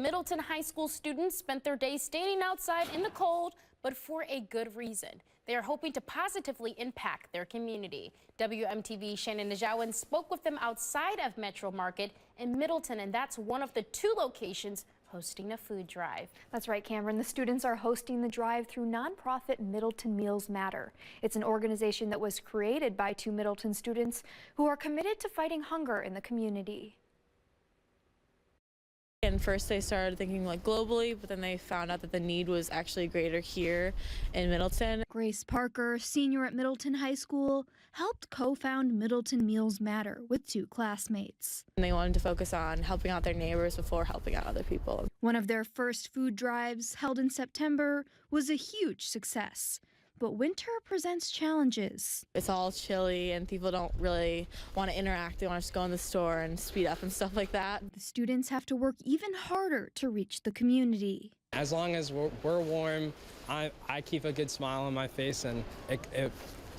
Middleton High School students spent their day standing outside in the cold, but for a good reason. They are hoping to positively impact their community. WMTV Shannon Najawan spoke with them outside of Metro Market in Middleton, and that's one of the 2 locations hosting a food drive. That's right, Cameron. The students are hosting the drive through nonprofit Middleton Meals Matter. It's an organization that was created by 2 Middleton students who are committed to fighting hunger in the community. And first they started thinking globally, but then they found out that the need was actually greater here in Middleton. Grace Parker, senior at Middleton High School, helped co-found Middleton Meals Matter with 2 classmates. And they wanted to focus on helping out their neighbors before helping out other people. One of their first food drives, held in September, was a huge success. But winter presents challenges. It's all chilly and people don't really want to interact. They want to just go in the store and speed up and stuff like that. The students have to work even harder to reach the community. As long as we're warm, I keep a good smile on my face, and it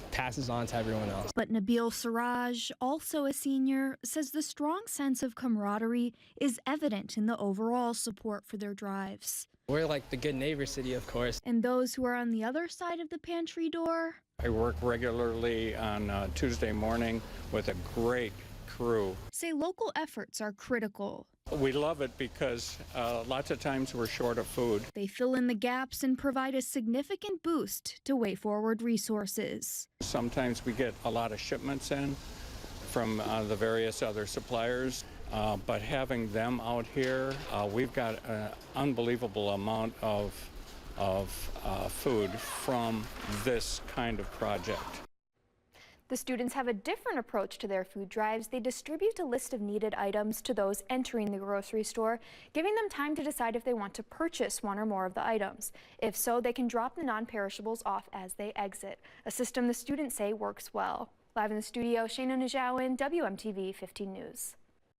passes on to everyone else. But Nabil Siraj, also a senior, says the strong sense of camaraderie is evident in the overall support for their drives. We're like the good neighbor city, of course. And those who are on the other side of the pantry door? I work regularly on Tuesday morning with a great crew. Say local efforts are critical. We love it because lots of times we're short of food. They fill in the gaps and provide a significant boost to Way Forward resources. Sometimes we get a lot of shipments in from the various other suppliers, but having them out here, we've got an unbelievable amount of food from this kind of project. The students have a different approach to their food drives. They distribute a list of needed items to those entering the grocery store, giving them time to decide if they want to purchase one or more of the items. If so, they can drop the non-perishables off as they exit, a system the students say works well. Live in the studio, Shana Najawan, WMTV 15 News.